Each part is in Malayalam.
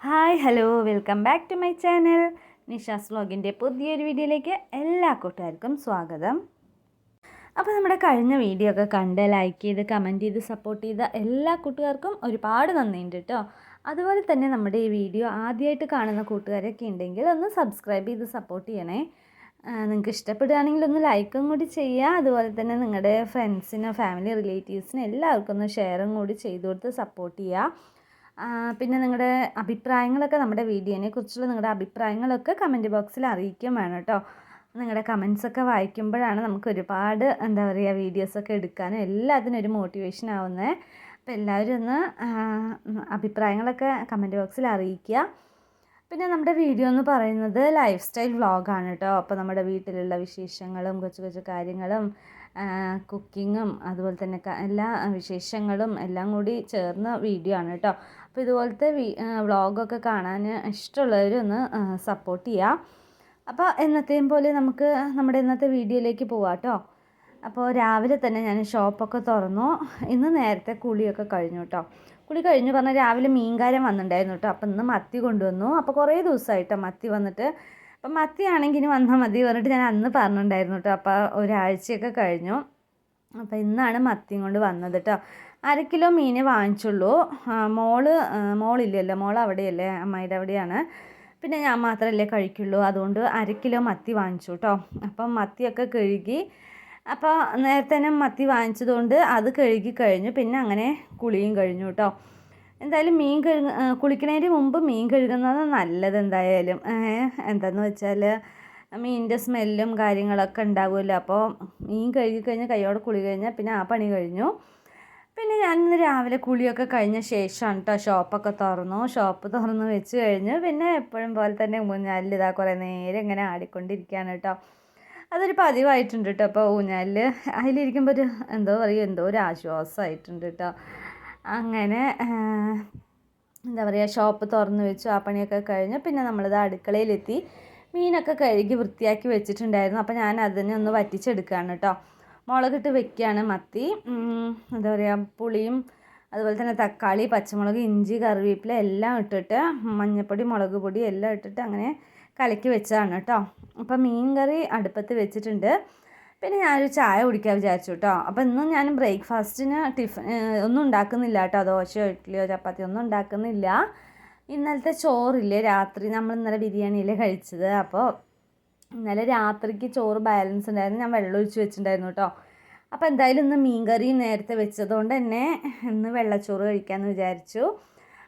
Hi hello welcome back to my channel. Nisha's വ്ലോഗിൻ്റെ പുതിയൊരു വീഡിയോയിലേക്ക് എല്ലാ കൂട്ടുകാർക്കും സ്വാഗതം. അപ്പോൾ നമ്മുടെ കഴിഞ്ഞ വീഡിയോ ഒക്കെ കണ്ട് ലൈക്ക് ചെയ്ത് കമൻറ്റ് ചെയ്ത് സപ്പോർട്ട് ചെയ്ത എല്ലാ കൂട്ടുകാർക്കും ഒരുപാട് നന്ദിയുണ്ട് കേട്ടോ. അതുപോലെ തന്നെ നമ്മുടെ ഈ വീഡിയോ ആദ്യമായിട്ട് കാണുന്ന കൂട്ടുകാരൊക്കെ ഉണ്ടെങ്കിൽ ഒന്ന് സബ്സ്ക്രൈബ് ചെയ്ത് സപ്പോർട്ട് ചെയ്യണേ. നിങ്ങൾക്ക് ഇഷ്ടപ്പെടുകയാണെങ്കിൽ ഒന്ന് ലൈക്കും കൂടി ചെയ്യുക. അതുപോലെ തന്നെ നിങ്ങളുടെ ഫ്രണ്ട്സിനോ ഫാമിലി റിലേറ്റീവ്സിനോ എല്ലാവർക്കും ഒന്ന് ഷെയറും കൂടി ചെയ്ത് കൊടുത്ത് സപ്പോർട്ട് ചെയ്യുക. പിന്നെ നിങ്ങളുടെ അഭിപ്രായങ്ങളൊക്കെ നമ്മുടെ വീഡിയോനെ കുറിച്ചുള്ള നിങ്ങളുടെ അഭിപ്രായങ്ങളൊക്കെ കമൻറ്റ് ബോക്സിൽ അറിയിക്കുകയും വേണം കേട്ടോ. നിങ്ങളുടെ കമൻസൊക്കെ വായിക്കുമ്പോഴാണ് നമുക്ക് ഒരുപാട് വീഡിയോസൊക്കെ എടുക്കാനും എല്ലാത്തിനും ഒരു മോട്ടിവേഷൻ ആവുന്നത്. അപ്പോൾ എല്ലാവരും ഒന്ന് അഭിപ്രായങ്ങളൊക്കെ കമൻറ്റ് ബോക്സിൽ അറിയിക്കുക. പിന്നെ നമ്മുടെ വീഡിയോ എന്ന് പറയുന്നത് ലൈഫ് സ്റ്റൈൽ വ്ളോഗാണ് കേട്ടോ. അപ്പോൾ നമ്മുടെ വീട്ടിലുള്ള വിശേഷങ്ങളും കൊച്ചു കൊച്ചു കാര്യങ്ങളും കുക്കിങ്ങും അതുപോലെ തന്നെ എല്ലാ വിശേഷങ്ങളും എല്ലാം കൂടി ചേർന്ന വീഡിയോ ആണ് കേട്ടോ. അപ്പോൾ ഇതുപോലത്തെ വ്ളോഗൊക്കെ കാണാൻ ഇഷ്ടമുള്ളവരൊന്ന് സപ്പോർട്ട് ചെയ്യുക. അപ്പോൾ എന്നത്തെയും പോലെ നമുക്ക് നമ്മുടെ ഇന്നത്തെ വീഡിയോയിലേക്ക് പോവാം കേട്ടോ. അപ്പോൾ രാവിലെ തന്നെ ഞാൻ ഷോപ്പൊക്കെ തുറന്നു. ഇന്ന് നേരത്തെ കുളിയൊക്കെ കഴിഞ്ഞു കേട്ടോ. കുളി കഴിഞ്ഞു പറഞ്ഞാൽ രാവിലെ മീൻകാരൻ വന്നിട്ടുണ്ടായിരുന്നു കേട്ടോ. അപ്പോൾ ഇന്ന് മത്തി കൊണ്ടുവന്നു. അപ്പോൾ കുറേ ദിവസമായിട്ടോ മത്തി വന്നിട്ട്. അപ്പം മത്തി ആണെങ്കിൽ ഇനി വന്നാൽ മതി പറഞ്ഞിട്ട് ഞാൻ അന്ന് പറഞ്ഞിട്ടുണ്ടായിരുന്നു കേട്ടോ. അപ്പോൾ ഒരാഴ്ചയൊക്കെ കഴിഞ്ഞു. അപ്പോൾ ഇന്നാണ് മത്തിയും കൊണ്ട് വന്നത് കേട്ടോ. 1/2 കിലോ മീനെ വാങ്ങിച്ചുള്ളൂ. മോളില്ലല്ലോ, മോൾ അവിടെയല്ലേ, അമ്മായിയുടെ അവിടെയാണ്. പിന്നെ ഞാൻ മാത്രമല്ലേ കഴിക്കുള്ളൂ, അതുകൊണ്ട് 1/2 കിലോ മത്തി വാങ്ങിച്ചു കേട്ടോ. അപ്പം മത്തിയൊക്കെ കഴുകി. അപ്പോൾ നേരത്തെ തന്നെ മത്തി വാങ്ങിച്ചതുകൊണ്ട് അത് കഴുകി കഴിഞ്ഞു. പിന്നെ അങ്ങനെ കുളിയും കഴിഞ്ഞു കേട്ടോ. എന്തായാലും കുളിക്കുന്നതിന് മുമ്പ് മീൻ കഴുകുന്നത് നല്ലത്. എന്തായാലും എന്താണെന്ന് വെച്ചാൽ മീനിൻ്റെ സ്മെല്ലും കാര്യങ്ങളൊക്കെ ഉണ്ടാവുമല്ലോ. അപ്പോൾ മീൻ കഴുകി കഴിഞ്ഞാൽ കൈയോടെ കുളി കഴിഞ്ഞാൽ പിന്നെ ആ പണി കഴിഞ്ഞു. പിന്നെ ഞാനിന്ന് രാവിലെ കുളിയൊക്കെ കഴിഞ്ഞ ശേഷമാണ് കേട്ടോ ഷോപ്പൊക്കെ തുറന്നു. ഷോപ്പ് തുറന്ന് വെച്ച് കഴിഞ്ഞ് പിന്നെ എപ്പോഴും പോലെ തന്നെ ഊഞ്ഞാലിൽ ഇതാ കുറേ നേരം ഇങ്ങനെ ആടിക്കൊണ്ടിരിക്കുകയാണ് കേട്ടോ. അതൊരു പതിവായിട്ടുണ്ട് കേട്ടോ. അപ്പോൾ ഊഞ്ഞാലിൽ അതിലിരിക്കുമ്പോൾ എന്തോ ഒരു ആശ്വാസമായിട്ടുണ്ട് കേട്ടോ. അങ്ങനെ ഷോപ്പ് തുറന്ന് വെച്ചു. ആ പണിയൊക്കെ കഴിഞ്ഞ് പിന്നെ നമ്മളിത് അടുക്കളയിലെത്തി. മീനൊക്കെ കഴുകി വൃത്തിയാക്കി വെച്ചിട്ടുണ്ടായിരുന്നു. അപ്പോൾ ഞാൻ അതിനെ ഒന്ന് വറ്റിച്ചെടുക്കുകയാണ് കേട്ടോ. മുളകിട്ട് വെക്കുകയാണ് മത്തി. പുളിയും അതുപോലെ തന്നെ തക്കാളി, പച്ചമുളക്, ഇഞ്ചി, കറിവേപ്പില എല്ലാം ഇട്ടിട്ട് മഞ്ഞൾപ്പൊടി, മുളക് പൊടി എല്ലാം ഇട്ടിട്ട് അങ്ങനെ കലക്കി വെച്ചതാണ് കേട്ടോ. അപ്പം മീൻ കറി അടുപ്പത്ത് വെച്ചിട്ടുണ്ട്. പിന്നെ ഞാനൊരു ചായ കുടിക്കാൻ വിചാരിച്ചു കേട്ടോ. അപ്പോൾ ഇന്നും ഞാൻ ബ്രേക്ക്ഫാസ്റ്റിന് ഒന്നും ഉണ്ടാക്കുന്നില്ല കേട്ടോ. ദോശയോ ഇഡ്ഡലിയോ ചപ്പാത്തി ഒന്നും ഉണ്ടാക്കുന്നില്ല. ഇന്നലത്തെ ചോറില്ലേ, രാത്രി നമ്മൾ ഇന്നലെ ബിരിയാണിയിലെ കഴിച്ചത്. അപ്പോൾ ഇന്നലെ രാത്രിക്ക് ചോറ് ബാലൻസ് ഉണ്ടായിരുന്നു. ഞാൻ വെള്ളം ഒഴിച്ച് വെച്ചിട്ടുണ്ടായിരുന്നു കേട്ടോ. അപ്പോൾ എന്തായാലും ഇന്ന് മീൻ കറി നേരത്തെ വെച്ചതുകൊണ്ട് തന്നെ ഇന്ന് വെള്ളച്ചോറ് കഴിക്കാമെന്ന് വിചാരിച്ചു.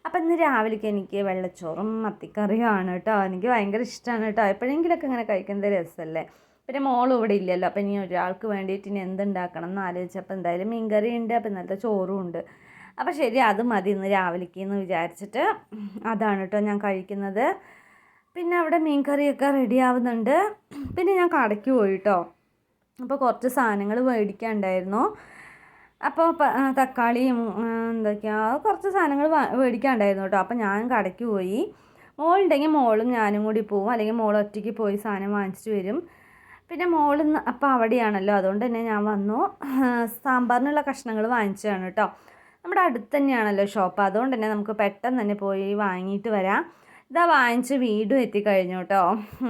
അപ്പം ഇന്ന് രാവിലേക്ക് എനിക്ക് വെള്ളച്ചോറും മത്തിക്കറിയുമാണ് കേട്ടോ. എനിക്ക് ഭയങ്കര ഇഷ്ടമാണ് കേട്ടോ. എപ്പോഴെങ്കിലുമൊക്കെ ഇങ്ങനെ കഴിക്കുന്നത് രസമല്ലേ. പിന്നെ മോളും ഇവിടെ ഇല്ലല്ലോ. അപ്പം ഇനി ഒരാൾക്ക് വേണ്ടിയിട്ട് ഇനി എന്തുണ്ടാക്കണം എന്ന് ആലോചിച്ചപ്പോൾ എന്തായാലും മീൻ കറി ഉണ്ട്. അപ്പം ഇന്നലത്തെ ചോറും ഉണ്ട്. അപ്പോൾ ശരി, അത് മതി ഇന്ന് രാവിലേക്ക് എന്ന് വിചാരിച്ചിട്ട് അതാണ് കേട്ടോ ഞാൻ കഴിക്കുന്നത്. പിന്നെ അവിടെ മീൻ കറിയൊക്കെ റെഡി ആവുന്നുണ്ട്. പിന്നെ ഞാൻ കടയ്ക്ക് പോയി കേട്ടോ. അപ്പോൾ കുറച്ച് സാധനങ്ങൾ മേടിക്കാനുണ്ടായിരുന്നു. അപ്പോൾ തക്കാളിയും കുറച്ച് സാധനങ്ങൾ മേടിക്കാനുണ്ടായിരുന്നു കേട്ടോ. അപ്പോൾ ഞാൻ കടയ്ക്ക് പോയി. മോളുണ്ടെങ്കിൽ മോളും ഞാനും കൂടി പോവും, അല്ലെങ്കിൽ മോൾ ഒറ്റയ്ക്ക് പോയി സാധനം വാങ്ങിച്ചിട്ട് വരും. പിന്നെ അപ്പോൾ അവിടെയാണല്ലോ, അതുകൊണ്ട് തന്നെ ഞാൻ വന്നു. സാമ്പാറിനുള്ള കഷ്ണങ്ങൾ വാങ്ങിച്ചതാണ് കേട്ടോ. നമ്മുടെ അടുത്ത് തന്നെയാണല്ലോ ഷോപ്പ്, അതുകൊണ്ട് തന്നെ നമുക്ക് പെട്ടെന്ന് തന്നെ പോയി വാങ്ങിയിട്ട് വരാം. ഇതാ വാങ്ങിച്ച് വീടും എത്തിക്കഴിഞ്ഞു കേട്ടോ.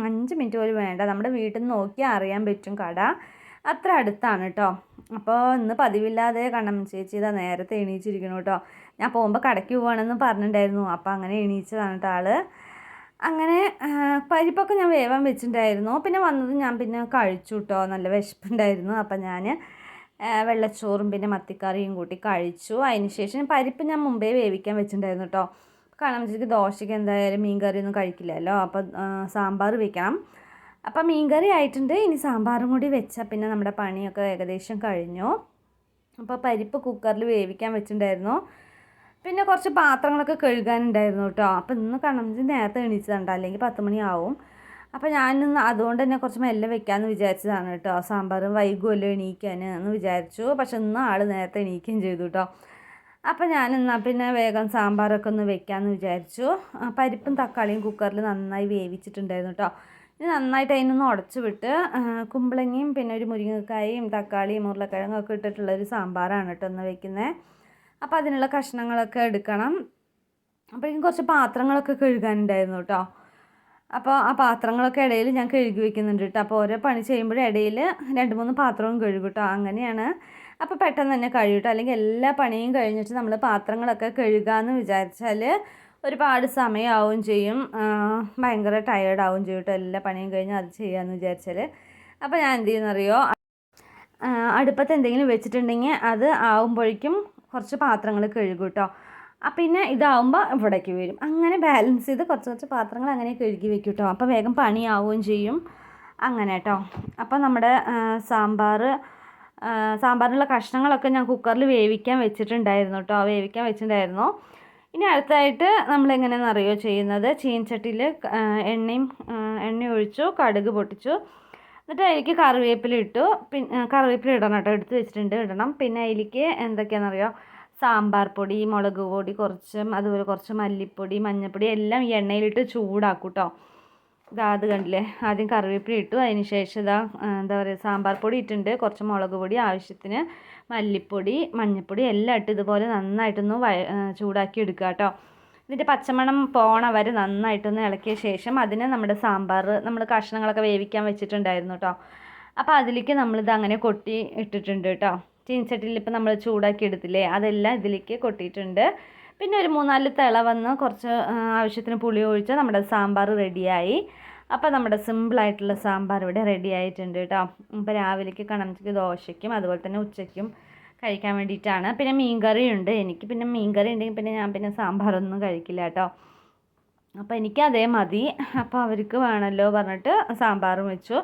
5 മിനിറ്റ് പോലും വേണ്ട, നമ്മുടെ വീട്ടിൽ നിന്ന് നോക്കിയാൽ അറിയാൻ പറ്റും കട. അത്ര അടുത്താണ് കേട്ടോ. അപ്പോൾ ഇന്ന് പതിവില്ലാതെ കണ്ണമ്മ ചേച്ചി ഇതാ നേരത്തെ എണീച്ചിരിക്കണം കേട്ടോ. ഞാൻ പോകുമ്പോൾ കടയ്ക്ക് പോവുകയാണെന്ന് പറഞ്ഞിട്ടുണ്ടായിരുന്നു. അപ്പോൾ അങ്ങനെ എണീച്ചതാണ് കേട്ടോ ആൾ. അങ്ങനെ പരിപ്പൊക്കെ ഞാൻ വേവാൻ വെച്ചിട്ടുണ്ടായിരുന്നു. പിന്നെ വന്നത് ഞാൻ പിന്നെ കഴിച്ചു കേട്ടോ. നല്ല വിശപ്പുണ്ടായിരുന്നു. അപ്പം ഞാൻ വെള്ളച്ചോറും പിന്നെ മത്തിക്കറിയും കൂട്ടി കഴിച്ചു. അതിന് ശേഷം പരിപ്പ് ഞാൻ മുമ്പേ വേവിക്കാൻ വെച്ചിട്ടുണ്ടായിരുന്നു കേട്ടോ. കാരണം വെച്ചിട്ട് ദോശയ്ക്ക് എന്തായാലും മീൻ കറിയൊന്നും കഴിക്കില്ലല്ലോ. അപ്പം സാമ്പാർ വെക്കണം. അപ്പം മീൻ കറി ആയിട്ടുണ്ട്. ഇനി സാമ്പാറും കൂടി വെച്ചാൽ പിന്നെ നമ്മുടെ പണിയൊക്കെ ഏകദേശം കഴിഞ്ഞു. അപ്പോൾ പരിപ്പ് കുക്കറിൽ വേവിക്കാൻ വെച്ചിട്ടുണ്ടായിരുന്നു. പിന്നെ കുറച്ച് പാത്രങ്ങളൊക്കെ കഴുകാനുണ്ടായിരുന്നു കേട്ടോ. അപ്പോൾ ഇന്ന് കണ്ണമ്മച്ചി നേരത്തെ എണീച്ചതുണ്ട്, അല്ലെങ്കിൽ 10 മണിയാവും. അപ്പോൾ ഞാനിന്ന് അതുകൊണ്ട് തന്നെ കുറച്ച് മെല്ലെ വെക്കാമെന്ന് വിചാരിച്ചതാണ് കേട്ടോ. സാമ്പാറും വൈകുമല്ലോ എണീക്കാൻ എന്ന് വിചാരിച്ചു. പക്ഷെ ഇന്ന് ആൾ നേരത്തെ എണീക്കുകയും ചെയ്തു കേട്ടോ. അപ്പോൾ ഞാനെന്നാൽ പിന്നെ വേഗം സാമ്പാറൊക്കെ ഒന്ന് വെക്കാമെന്ന് വിചാരിച്ചു. പരിപ്പും തക്കാളിയും കുക്കറിൽ നന്നായി വേവിച്ചിട്ടുണ്ടായിരുന്നു കേട്ടോ. ഇത് നന്നായിട്ട് അതിനൊന്ന് ഉടച്ച് വിട്ട് കുമ്പളങ്ങയും പിന്നെ ഒരു മുരിങ്ങക്കായും തക്കാളിയും ഉരുളക്കിഴങ്ങൊക്കെ ഇട്ടിട്ടുള്ളൊരു സാമ്പാറാണ് കേട്ടോ ഒന്ന് വെക്കുന്നത്. അപ്പോൾ അതിനുള്ള കഷ്ണങ്ങളൊക്കെ എടുക്കണം. അപ്പോഴേക്കും കുറച്ച് പാത്രങ്ങളൊക്കെ കഴുകാനുണ്ടായിരുന്നു കേട്ടോ. അപ്പോൾ ആ പാത്രങ്ങളൊക്കെ ഇടയിൽ ഞാൻ കഴുകി വെക്കുന്നുണ്ട് കേട്ടോ. അപ്പോൾ ഓരോ പണി ചെയ്യുമ്പോഴും ഇടയിൽ 2-3 പാത്രവും കഴുകും കേട്ടോ. അങ്ങനെയാണ്. അപ്പോൾ പെട്ടെന്ന് തന്നെ കഴിയും കേട്ടോ. അല്ലെങ്കിൽ എല്ലാ പണിയും കഴിഞ്ഞിട്ട് നമ്മൾ പാത്രങ്ങളൊക്കെ കഴുകാമെന്ന് വിചാരിച്ചാൽ ഒരുപാട് സമയമാവും ചെയ്യും, ഭയങ്കര ടയേർഡാവും ചെയ്യും കേട്ടോ. എല്ലാ പണിയും കഴിഞ്ഞ് അത് ചെയ്യാമെന്ന് വിചാരിച്ചാൽ. അപ്പോൾ ഞാൻ എന്ത് ചെയ്യുന്നറിയോ, അടുപ്പത്ത് എന്തെങ്കിലും വെച്ചിട്ടുണ്ടെങ്കിൽ അത് ആവുമ്പോഴേക്കും കുറച്ച് പാത്രങ്ങൾ കഴുകും കേട്ടോ. പിന്നെ ഇതാവുമ്പോൾ ഇവിടേക്ക് വരും. അങ്ങനെ ബാലൻസ് ചെയ്ത് കുറച്ച് പാത്രങ്ങൾ അങ്ങനെ കഴുകി വെക്കും കേട്ടോ. അപ്പോൾ വേഗം പണിയാവുകയും ചെയ്യും. അങ്ങനെ കേട്ടോ. അപ്പോൾ നമ്മുടെ സാമ്പാറിനുള്ള കഷ്ണങ്ങളൊക്കെ ഞാൻ കുക്കറിൽ വേവിക്കാൻ വെച്ചിട്ടുണ്ടായിരുന്നു കേട്ടോ. ഇനി അടുത്തായിട്ട് നമ്മളെങ്ങനെയാണെന്ന് അറിയോ ചെയ്യുന്നത്, ചീനച്ചട്ടിയിൽ എണ്ണ ഒഴിച്ചു, കടുക് പൊട്ടിച്ചു, എന്നിട്ട് അതിലേക്ക് കറിവേപ്പില ഇട്ടു. കറിവേപ്പില ഇടണം കേട്ടോ, എടുത്ത് വെച്ചിട്ടുണ്ട്, ഇടണം. പിന്നെ അതിലേക്ക് എന്തൊക്കെയാണെന്നറിയോ, സാമ്പാർ പൊടി, മുളക് പൊടി കുറച്ചും, അതുപോലെ കുറച്ച് മല്ലിപ്പൊടി, മഞ്ഞൾപ്പൊടി എല്ലാം ഈ എണ്ണയിലിട്ട് ചൂടാക്കും കേട്ടോ. അത് കണ്ടില്ലേ, ആദ്യം കറിവേപ്പില ഇട്ടു, അതിന് ശേഷം എന്താ പറയുക, സാമ്പാർ പൊടി ഇട്ടിട്ടുണ്ട്, കുറച്ച് മുളക് പൊടി ആവശ്യത്തിന്, മല്ലിപ്പൊടി, മഞ്ഞൾപ്പൊടി എല്ലാം ഇട്ട് ഇതുപോലെ നന്നായിട്ടൊന്ന് ചൂടാക്കി എടുക്കുക കേട്ടോ. ഇതിൻ്റെ പച്ചമണം പോണ വരെ നന്നായിട്ടൊന്ന് ഇളക്കിയ ശേഷം അതിന് നമ്മുടെ നമ്മൾ കഷ്ണങ്ങളൊക്കെ വേവിക്കാൻ വെച്ചിട്ടുണ്ടായിരുന്നു കേട്ടോ. അപ്പോൾ അതിലേക്ക് നമ്മളിത് അങ്ങനെ കൊട്ടി ഇട്ടിട്ടുണ്ട് കേട്ടോ. ചീനച്ചട്ടിയിൽ ഇപ്പോൾ നമ്മൾ ചൂടാക്കി എടുത്തില്ലേ, അതെല്ലാം ഇതിലേക്ക് കൊട്ടിയിട്ടുണ്ട്. പിന്നെ ഒരു 3-4 തിള വന്ന് കുറച്ച് ആവശ്യത്തിന് പുളി ഒഴിച്ചാൽ നമ്മുടെ സാമ്പാർ റെഡിയായി. അപ്പോൾ നമ്മുടെ സിമ്പിളായിട്ടുള്ള സാമ്പാർ ഇവിടെ റെഡി ആയിട്ടുണ്ട് കേട്ടോ. ഇപ്പോൾ രാവിലേക്ക് കണംചക്ക് ദോശയ്ക്കും അതുപോലെ തന്നെ ഉച്ചയ്ക്കും കഴിക്കാൻ വേണ്ടിയിട്ടാണ്. പിന്നെ മീൻകറി ഉണ്ട് എനിക്ക്. പിന്നെ മീൻകറി ഉണ്ടെങ്കിൽ പിന്നെ ഞാൻ സാമ്പാറൊന്നും കഴിക്കില്ല കേട്ടോ. അപ്പോൾ എനിക്ക് അതേ മതി. അപ്പോൾ അവർക്ക് വേണമല്ലോ പറഞ്ഞിട്ട് സാമ്പാറും വെച്ചു.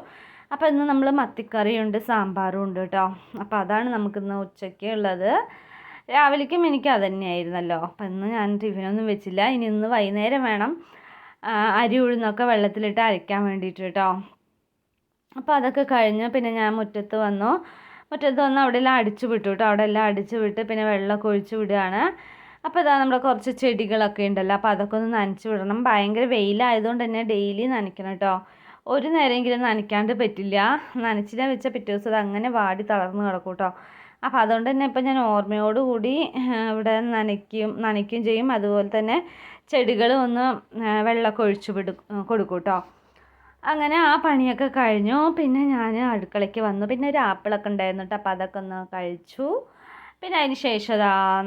അപ്പോൾ ഇന്ന് നമ്മൾ മത്തിക്കറിയുണ്ട്, സാമ്പാറും ഉണ്ട് കേട്ടോ. അപ്പോൾ അതാണ് നമുക്കിന്ന് ഉച്ചയ്ക്ക് ഉള്ളത്. രാവിലേക്കും എനിക്ക് അത് തന്നെയായിരുന്നല്ലോ. അപ്പോൾ ഇന്ന് ഞാൻ ടിഫിനൊന്നും വെച്ചില്ല. ഇന്ന് വൈകുന്നേരം വേണം അരി ഉഴുന്നൊക്കെ വെള്ളത്തിലിട്ട് അരയ്ക്കാൻ വേണ്ടിയിട്ട് കേട്ടോ. അപ്പോൾ അതൊക്കെ കഴിഞ്ഞ് പിന്നെ ഞാൻ മുറ്റത്ത് വന്ന് അവിടെ എല്ലാം അടിച്ചു വിട്ടു കേട്ടോ. അവിടെ എല്ലാം അടിച്ചു വിട്ട് പിന്നെ വെള്ളമൊക്കെ ഒഴിച്ച് വിടുകയാണ്. അപ്പോൾ ഇതാ നമ്മുടെ കുറച്ച് ചെടികളൊക്കെ ഉണ്ടല്ലോ, അപ്പോൾ അതൊക്കെ ഒന്ന് നനച്ച് വിടണം. ഭയങ്കര വെയിലായതുകൊണ്ട് തന്നെ ഡെയിലി നനയ്ക്കണം കേട്ടോ. ഒരു നേരമെങ്കിലും നനയ്ക്കാണ്ട് പറ്റില്ല. നനച്ചില്ല വെച്ചാൽ പിറ്റേ ദിവസം അത് അങ്ങനെ വാടി തളർന്ന് കിടക്കും കേട്ടോ. അപ്പോൾ അതുകൊണ്ട് തന്നെ ഇപ്പോൾ ഞാൻ ഓർമ്മയോടുകൂടി ഇവിടെ നനയ്ക്കുകയും ചെയ്യും. അതുപോലെ തന്നെ ചെടികൾ ഒന്ന് വെള്ളമൊക്കെ ഒഴിച്ച് കൊടുക്കും കേട്ടോ. അങ്ങനെ ആ പണിയൊക്കെ കഴിഞ്ഞു. പിന്നെ ഞാൻ അടുക്കളയ്ക്ക് വന്നു. പിന്നെ ഒരു ആപ്പിളൊക്കെ ഉണ്ടായിരുന്നു കേട്ടോ, അപ്പോൾ അതൊക്കെ ഒന്ന് കഴിച്ചു. പിന്നെ അതിന് ശേഷം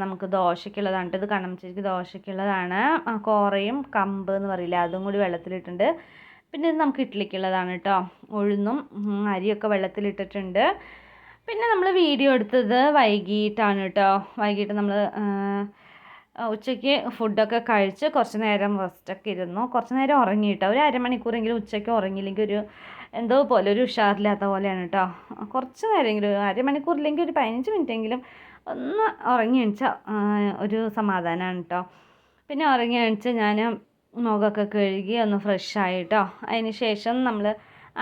നമുക്ക് ദോശയ്ക്കുള്ളതാണ്. ഇത് കണംചേരിക്ക് ദോശയ്ക്കുള്ളതാണ്. കോറയും കമ്പ് എന്ന് പറയില്ല, അതും കൂടി വെള്ളത്തിലിട്ടുണ്ട്. പിന്നെ ഇത് നമുക്ക് ഇഡ്ഡലിക്കുള്ളതാണ് കേട്ടോ. ഉഴുന്നും അരിയൊക്കെ വെള്ളത്തിലിട്ടിട്ടുണ്ട്. പിന്നെ നമ്മൾ വീഡിയോ എടുത്തത് വൈകിട്ടാണ് കേട്ടോ. വൈകിട്ട് നമ്മൾ ഉച്ചയ്ക്ക് ഫുഡൊക്കെ കഴിച്ച് കുറച്ച് നേരം റെസ്റ്റൊക്കെ ഇരുന്നു. കുറച്ച് നേരം ഉറങ്ങി കേട്ടോ. ഒരു അരമണിക്കൂറെങ്കിലും ഉച്ചയ്ക്ക് ഉറങ്ങിയില്ലെങ്കിൽ എന്തോ പോലെ ഒരു ഉഷാറില്ലാത്ത പോലെയാണ് കേട്ടോ. കുറച്ച് നേരമെങ്കിലും, അരമണിക്കൂറില്ലെങ്കിൽ ഒരു 15 മിനിറ്റെങ്കിലും ഒന്ന് ഉറങ്ങി എണിച്ചാൽ ഒരു സമാധാനമാണ് കേട്ടോ. പിന്നെ ഉറങ്ങി എണിച്ച് ഞാൻ മുഖമൊക്കെ കഴുകി ഒന്ന് ഫ്രഷായി കേട്ടോ. അതിന് ശേഷം നമ്മൾ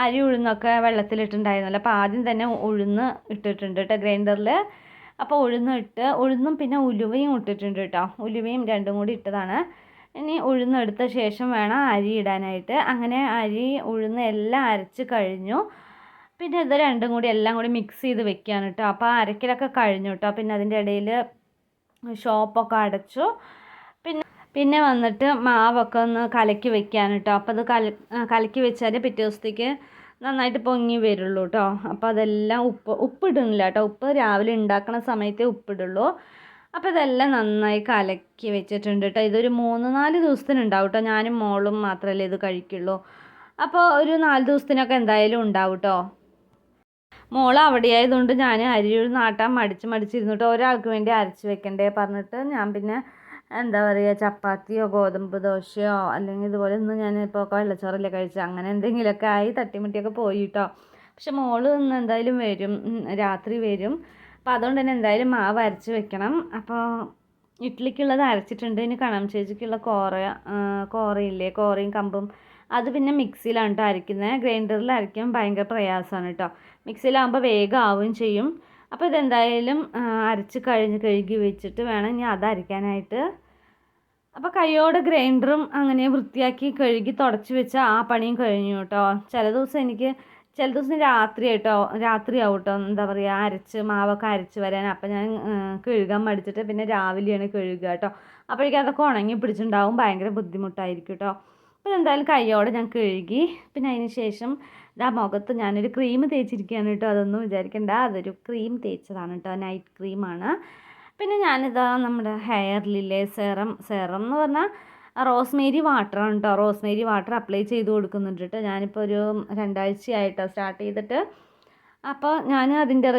അരി ഉഴുന്നൊക്കെ വെള്ളത്തിലിട്ടുണ്ടായിരുന്നല്ലോ, അപ്പോൾ ആദ്യം തന്നെ ഉഴുന്ന് ഇട്ടിട്ടുണ്ട് കേട്ടോ ഗ്രൈൻഡറിൽ. അപ്പോൾ ഉഴുന്നും പിന്നെ ഉലുവയും ഇട്ടിട്ടുണ്ട് കേട്ടോ. ഉലുവയും രണ്ടും കൂടി ഇട്ടതാണ്. ഇനി ഉഴുന്നെടുത്ത ശേഷം വേണം അരി ഇടാനായിട്ട്. അങ്ങനെ അരി ഉഴുന്ന് എല്ലാം അരച്ച് കഴിഞ്ഞു. പിന്നെ ഇത് രണ്ടും കൂടി എല്ലാം കൂടി മിക്സ് ചെയ്ത് വെക്കുകയാണ് കേട്ടോ. അപ്പോൾ അരക്കലൊക്കെ കഴിഞ്ഞു കേട്ടോ. പിന്നെ അതിൻ്റെ ഇടയിൽ ഷോപ്പൊക്കെ അടച്ചു. പിന്നെ വന്നിട്ട് മാവൊക്കെ ഒന്ന് കലക്കി വെക്കാൻ കേട്ടോ. അപ്പോൾ അത് കലക്കി വെച്ചാൽ പിറ്റേ ദിവസത്തേക്ക് നന്നായിട്ട് പൊങ്ങി വരുള്ളൂ കേട്ടോ. അപ്പോൾ അതെല്ലാം ഉപ്പിടുന്നില്ല കേട്ടോ. ഉപ്പ് രാവിലെ ഉണ്ടാക്കുന്ന സമയത്തേ ഉപ്പിടുള്ളൂ. അപ്പോൾ ഇതെല്ലാം നന്നായി കലക്കി വെച്ചിട്ടുണ്ട് കേട്ടോ. ഇതൊരു 3-4 ദിവസത്തിനുണ്ടാവും കേട്ടോ. ഞാനും മോളും മാത്രമല്ലേ ഇത് കഴിക്കുള്ളൂ. അപ്പോൾ ഒരു 4 ദിവസത്തിനൊക്കെ എന്തായാലും ഉണ്ടാവും കേട്ടോ. മോൾ അവിടെ ആയതുകൊണ്ട് ഞാൻ അരി നാട്ടാൻ മടിച്ചിരുന്നു കേട്ടോ. ഒരാൾക്ക് വേണ്ടി അരച്ച് വെക്കണ്ടേ പറഞ്ഞിട്ട് ഞാൻ പിന്നെ എന്താ പറയുക, ചപ്പാത്തിയോ ഗോതമ്പ് ദോശയോ അല്ലെങ്കിൽ ഇതുപോലെ ഇന്ന് ഞാനിപ്പോൾ വെള്ളച്ചോറല്ലേ കഴിച്ചത്, അങ്ങനെ എന്തെങ്കിലുമൊക്കെ ആയി തട്ടിമുട്ടിയൊക്കെ പോയി കേട്ടോ. പക്ഷെ മോള് ഇന്ന് എന്തായാലും വരും, രാത്രി വരും. അപ്പോൾ അതുകൊണ്ട് തന്നെ എന്തായാലും മാവ് അരച്ച് വെക്കണം. അപ്പോൾ ഇഡ്ഡലിക്കുള്ളത് അരച്ചിട്ടുണ്ട്. ഇനി കണംചേച്ചിക്കുള്ള കോറയില്ലേ, കോറയും കമ്പും അത് പിന്നെ മിക്സിയിലാണ് കേട്ടോ അരയ്ക്കുന്നത്. ഗ്രൈൻഡറിൽ അരയ്ക്കാൻ ഭയങ്കര പ്രയാസമാണ് കേട്ടോ. മിക്സിയിലാകുമ്പോൾ വേഗം ആവുകയും ചെയ്യും. അപ്പോൾ ഇതെന്തായാലും അരച്ച് കഴുകി വെച്ചിട്ട് വേണം ഇനി അത് അരയ്ക്കാനായിട്ട്. അപ്പോൾ കൈയോടെ ഗ്രൈൻഡറും അങ്ങനെ വൃത്തിയാക്കി കഴുകി തുടച്ച് വെച്ചാൽ ആ പണിയും കഴിഞ്ഞു കേട്ടോ. ചില ദിവസം എനിക്ക് ചില ദിവസം രാത്രിയാവും കേട്ടോ, എന്താ പറയുക, മാവൊക്കെ അരച്ച് വരാൻ. അപ്പം ഞാൻ കഴുകാൻ മടിച്ചിട്ട് പിന്നെ രാവിലെയാണ് കഴുകുക കേട്ടോ. അപ്പോഴേക്കും അതൊക്കെ ഉണങ്ങി പിടിച്ചിട്ടുണ്ടാവും, ഭയങ്കര ബുദ്ധിമുട്ടായിരിക്കും കേട്ടോ. അപ്പോൾ എന്തായാലും കൈയോടെ ഞാൻ കഴുകി. പിന്നെ അതിന് ശേഷം മുഖത്ത് ഞാനൊരു ക്രീം തേച്ചിരിക്കുകയാണ് കേട്ടോ. അതൊന്നും വിചാരിക്കേണ്ട, അതൊരു ക്രീം തേച്ചതാണ് കേട്ടോ, നൈറ്റ് ക്രീമാണ്. പിന്നെ ഞാനിതാ നമ്മുടെ ഹെയറിലെ സെറം എന്ന് പറഞ്ഞാൽ റോസ്മേരി വാട്ടറാണ് കേട്ടോ. റോസ്മേരി വാട്ടർ അപ്ലൈ ചെയ്ത് കൊടുക്കുന്നുണ്ട് കേട്ടോ. ഞാനിപ്പോൾ ഒരു 2 ആഴ്ചയായിട്ടോ സ്റ്റാർട്ട് ചെയ്തിട്ട്. അപ്പോൾ ഞാൻ അതിൻ്റെ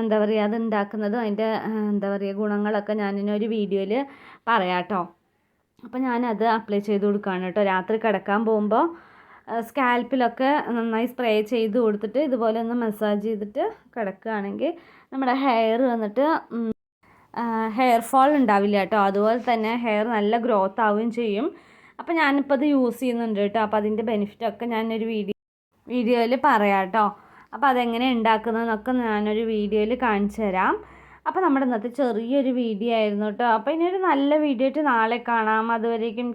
എന്താ പറയുക, അത് ഉണ്ടാക്കുന്നതും അതിൻ്റെ എന്താ പറയുക ഗുണങ്ങളൊക്കെ ഞാനിനൊരു വീഡിയോയിൽ പറയാം കേട്ടോ. അപ്പോൾ ഞാനത് അപ്ലൈ ചെയ്ത് കൊടുക്കുകയാണ് കേട്ടോ. രാത്രി കിടക്കാൻ പോകുമ്പോൾ സ്കാൽപ്പിലൊക്കെ നന്നായി സ്പ്രേ ചെയ്ത് കൊടുത്തിട്ട് ഇതുപോലെ ഒന്ന് മസാജ് ചെയ്തിട്ട് കിടക്കുകയാണെങ്കിൽ നമ്മുടെ ഹെയർ വന്നിട്ട് ഹെയർ ഫോൾ ഉണ്ടാവില്ല കേട്ടോ. അതുപോലെ തന്നെ ഹെയർ നല്ല ഗ്രോത്ത് ആവുകയും ചെയ്യും. അപ്പോൾ ഞാനിപ്പോൾ അത് യൂസ് ചെയ്യുന്നുണ്ട് കേട്ടോ. അപ്പോൾ അതിൻ്റെ ബെനിഫിറ്റൊക്കെ ഞാനൊരു വീഡിയോയിൽ പറയാം കേട്ടോ. അപ്പോൾ അതെങ്ങനെ ഉണ്ടാക്കുന്നതെന്നൊക്കെ ഞാനൊരു വീഡിയോയിൽ കാണിച്ചു തരാം. അപ്പോൾ നമ്മുടെ ഇന്നത്തെ ചെറിയൊരു വീഡിയോ ആയിരുന്നു കേട്ടോ. അപ്പോൾ ഇനി ഒരു നല്ല വീഡിയോ ആയിട്ട് നാളെ കാണാം. അതുവരേക്കും